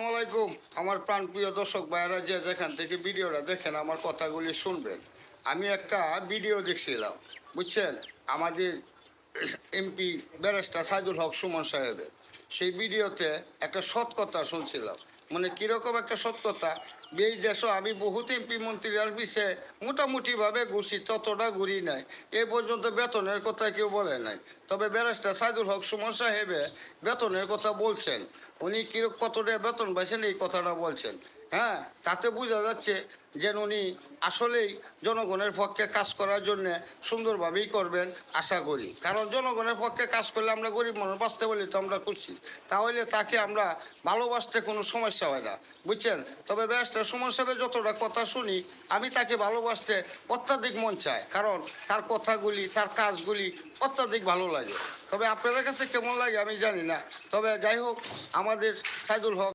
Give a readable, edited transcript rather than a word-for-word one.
আসসালামাইকুম আমার প্রাণপ্রিয় দর্শক ভাইয়েরা যে যেখান থেকে ভিডিওটা দেখেন আমার কথাগুলি শুনবেন। আমি একটা ভিডিও দেখছিলাম, বুঝছেন, আমাদের এমপি ব্যারিস্টার সাইদুল হক সুমন সাহেবের। সেই ভিডিওতে একটা সৎ কথা শুনছিলাম, মানে কীরকম একটা সৎ কথা। এই দেশও আমি বহুত এমপি মন্ত্রীর পিছিয়ে মোটামুটিভাবে ঘুরছি, ততটা ঘুরি নাই। এ পর্যন্ত বেতনের কথা কেউ বলে নাই, তবে ব্যারিস্টার সাইদুল হক সুমন সাহেবে বেতনের কথা বলছেন। উনি কতটা বেতন পাইছেন এই কথাটা বলছেন। হ্যাঁ, তাতে বোঝা যাচ্ছে যে উনি আসলেই জনগণের পক্ষে কাজ করার জন্য সুন্দরভাবেই করবেন আশা করি। কারণ জনগণের পক্ষে কাজ করলে আমরা গরিব মানুষ বাঁচতে বলি তো আমরা খুশি, তাহলে তাকে আমরা ভালোবাসতে কোনো সমস্যা হয় না, বুঝছেন। তবে ব্যারিস্টার সুমন সাহেবের যতটা কথা শুনি আমি তাকে ভালোবাসতে অত্যাধিক মন চায়, কারণ তার কথাগুলি তার কাজগুলি অত্যাধিক ভালো লাগে। তবে আপনাদের কাছে কেমন লাগে আমি জানি না, তবে যাই হোক, আমাদের সাইদুল হক